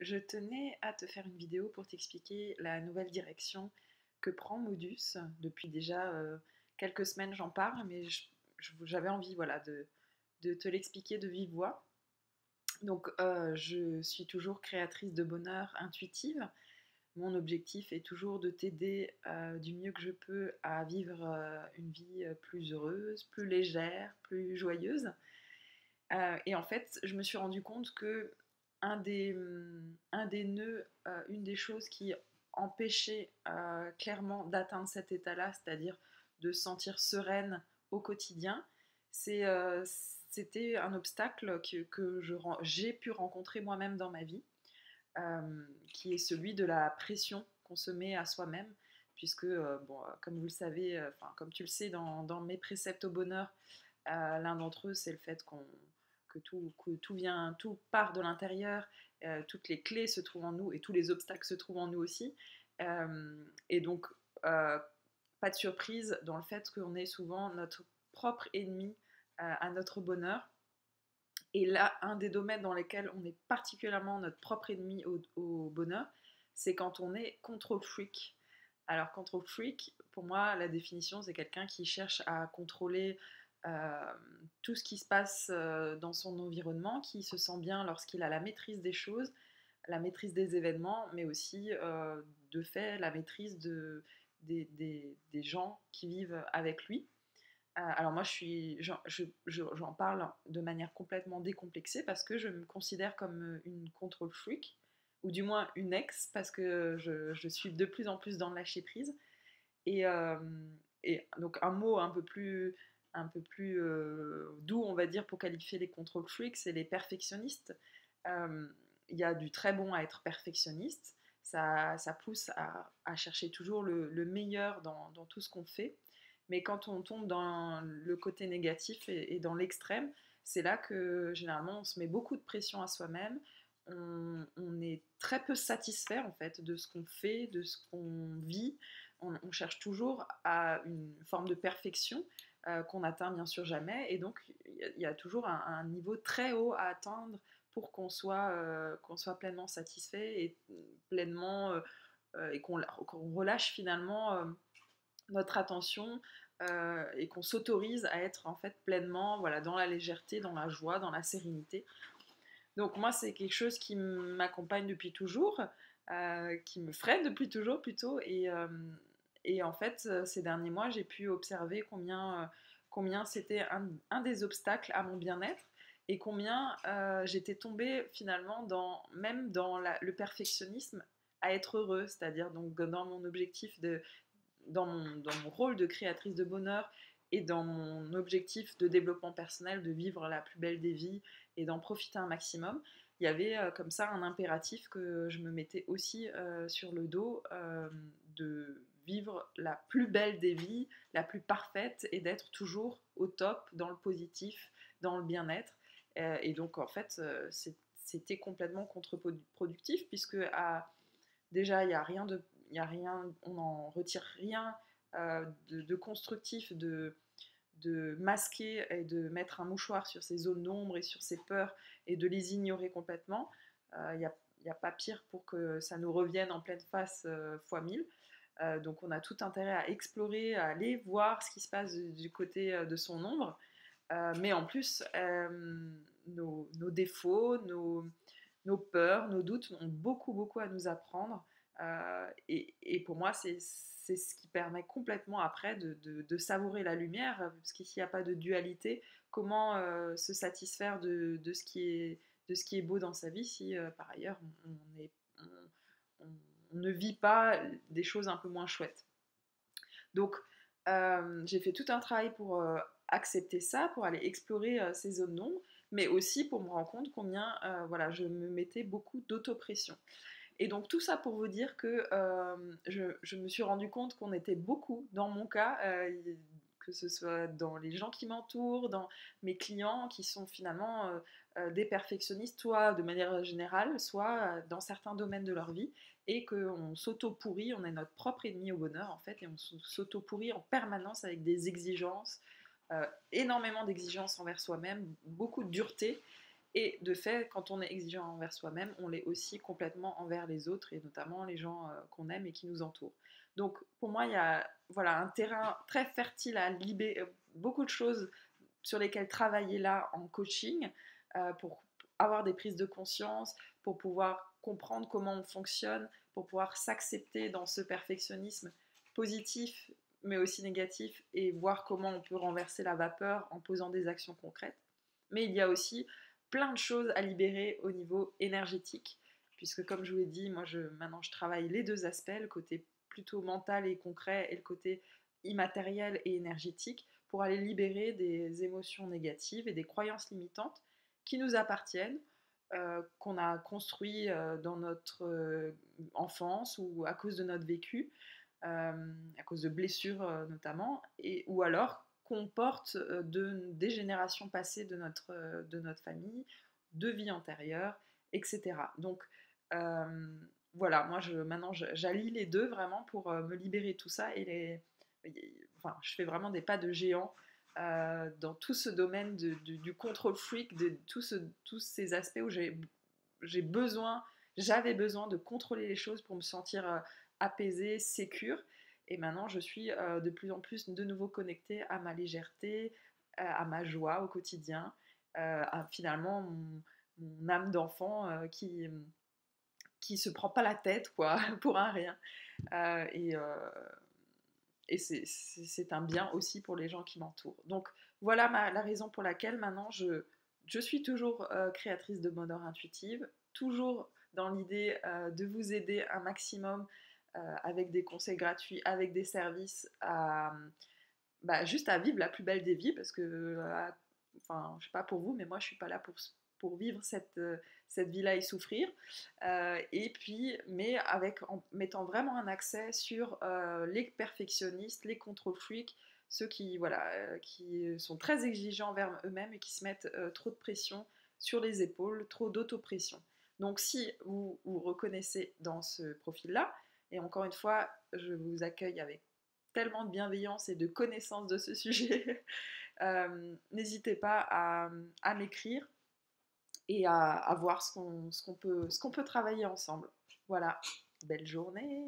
Je tenais à te faire une vidéo pour t'expliquer la nouvelle direction que prend Modus. Depuis déjà quelques semaines, j'en parle, mais j'avais envie voilà, de te l'expliquer de vive voix. Donc, je suis toujours créatrice de bonheur intuitive. Mon objectif est toujours de t'aider du mieux que je peux à vivre une vie plus heureuse, plus légère, plus joyeuse. Et en fait, je me suis rendu compte que un des nœuds, une des choses qui empêchait clairement d'atteindre cet état-là, c'est-à-dire de se sentir sereine au quotidien, c'était un obstacle j'ai pu rencontrer moi-même dans ma vie, qui est celui de la pression qu'on se met à soi-même, puisque, bon, comme vous le savez, enfin, comme tu le sais, dans mes préceptes au bonheur, l'un d'entre eux, c'est le fait que tout vient, tout part de l'intérieur, toutes les clés se trouvent en nous et tous les obstacles se trouvent en nous aussi. Et donc, euh, pas de surprise dans le fait qu'on est souvent notre propre ennemi à notre bonheur. Et là, un des domaines dans lesquels on est particulièrement notre propre ennemi au bonheur, c'est quand on est control freak. Alors, control freak, pour moi, la définition, c'est quelqu'un qui cherche à contrôler euh, tout ce qui se passe dans son environnement, qui se sent bien lorsqu'il a la maîtrise des choses, la maîtrise des événements, mais aussi, de fait, la maîtrise des gens qui vivent avec lui. Alors moi, j'en parle de manière complètement décomplexée parce que je me considère comme une control freak, ou du moins une ex, parce que je suis de plus en plus dans le lâcher prise. Et, donc un mot un peu plus doux, on va dire, pour qualifier les control freaks, c'est les perfectionnistes. Euh, Il y a du très bon à être perfectionniste. Ça pousse à chercher toujours le meilleur dans tout ce qu'on fait. Mais quand on tombe dans le côté négatif et dans l'extrême, c'est là que généralement on se met beaucoup de pression à soi-même. On est très peu satisfait en fait de ce qu'on fait, de ce qu'on vit. On cherche toujours à une forme de perfection qu'on n'atteint bien sûr jamais. Et donc il y a toujours un niveau très haut à atteindre pour qu'on soit pleinement satisfait et pleinement et qu'on relâche finalement notre attention et qu'on s'autorise à être en fait pleinement voilà, dans la légèreté, dans la joie, dans la sérénité. Donc moi c'est quelque chose qui m'accompagne depuis toujours, qui me freine depuis toujours plutôt, et en fait ces derniers mois j'ai pu observer combien c'était un des obstacles à mon bien-être et combien j'étais tombée finalement même dans le perfectionnisme à être heureux, c'est-à-dire donc dans mon objectif dans mon rôle de créatrice de bonheur et dans mon objectif de développement personnel, de vivre la plus belle des vies et d'en profiter un maximum, il y avait comme ça un impératif que je me mettais aussi sur le dos, de vivre la plus belle des vies, la plus parfaite, et d'être toujours au top, dans le positif, dans le bien-être. Et donc en fait, c'était complètement contre-productif puisque déjà il y a rien, on n'en retire rien de constructif, de masquer et de mettre un mouchoir sur ces zones d'ombre et sur ces peurs et de les ignorer complètement. Il n'y a pas pire pour que ça nous revienne en pleine face fois mille. Donc on a tout intérêt à explorer, à aller voir ce qui se passe du côté de son ombre. Mais en plus, nos défauts, nos peurs, nos doutes ont beaucoup, beaucoup à nous apprendre. Et pour moi, c'est ce qui permet complètement après de savourer la lumière, parce qu'ici, il n'y a pas de dualité. Comment se satisfaire de ce qui est beau dans sa vie si, par ailleurs, on ne vit pas des choses un peu moins chouettes. Donc, j'ai fait tout un travail pour accepter ça, pour aller explorer ces zones d'ombre, mais aussi pour me rendre compte combien voilà, je me mettais beaucoup d'autopression. Et donc tout ça pour vous dire que je me suis rendu compte qu'on était beaucoup, dans mon cas, que ce soit dans les gens qui m'entourent, dans mes clients qui sont finalement des perfectionnistes, soit de manière générale, soit dans certains domaines de leur vie, et qu'on s'auto-pourrit, on est notre propre ennemi au bonheur en fait, et on s'auto-pourrit en permanence avec des exigences, énormément d'exigences envers soi-même, beaucoup de dureté. Et de fait, quand on est exigeant envers soi-même, on l'est aussi complètement envers les autres et notamment les gens qu'on aime et qui nous entourent. Donc pour moi, il y a voilà, un terrain très fertile à libérer, beaucoup de choses sur lesquelles travailler là en coaching pour avoir des prises de conscience, pour pouvoir comprendre comment on fonctionne, pour pouvoir s'accepter dans ce perfectionnisme positif mais aussi négatif et voir comment on peut renverser la vapeur en posant des actions concrètes. Mais il y a aussi plein de choses à libérer au niveau énergétique, puisque comme je vous l'ai dit, moi maintenant je travaille les deux aspects, le côté plutôt mental et concret et le côté immatériel et énergétique, pour aller libérer des émotions négatives et des croyances limitantes qui nous appartiennent, qu'on a construit dans notre enfance ou à cause de notre vécu, à cause de blessures notamment, ou alors qu'on porte des générations passées de notre famille, de vie antérieure, etc. Donc voilà, moi maintenant j'allie les deux vraiment pour me libérer de tout ça enfin, je fais vraiment des pas de géant dans tout ce domaine du contrôle freak, de tous ces aspects où j'avais besoin de contrôler les choses pour me sentir apaisée, sécure. Et maintenant, je suis de plus en plus de nouveau connectée à ma légèreté, à ma joie au quotidien, à finalement mon âme d'enfant qui se prend pas la tête quoi, pour un rien. Euh, et euh, et c'est un bien aussi pour les gens qui m'entourent. Donc voilà la raison pour laquelle maintenant je suis toujours créatrice de bonheur intuitive, toujours dans l'idée de vous aider un maximum avec des conseils gratuits, avec des services, juste à vivre la plus belle des vies, parce que, enfin, je sais pas pour vous, mais moi je suis pas là pour vivre cette vie-là et souffrir. Et puis, mais en mettant vraiment un accès sur les perfectionnistes, les control freaks, ceux qui, voilà, qui sont très exigeants envers eux-mêmes et qui se mettent trop de pression sur les épaules, trop d'autopression. Donc si vous vous reconnaissez dans ce profil-là, et encore une fois, je vous accueille avec tellement de bienveillance et de connaissance de ce sujet, n'hésitez pas à m'écrire et à voir ce qu'on peut travailler ensemble. Voilà, belle journée.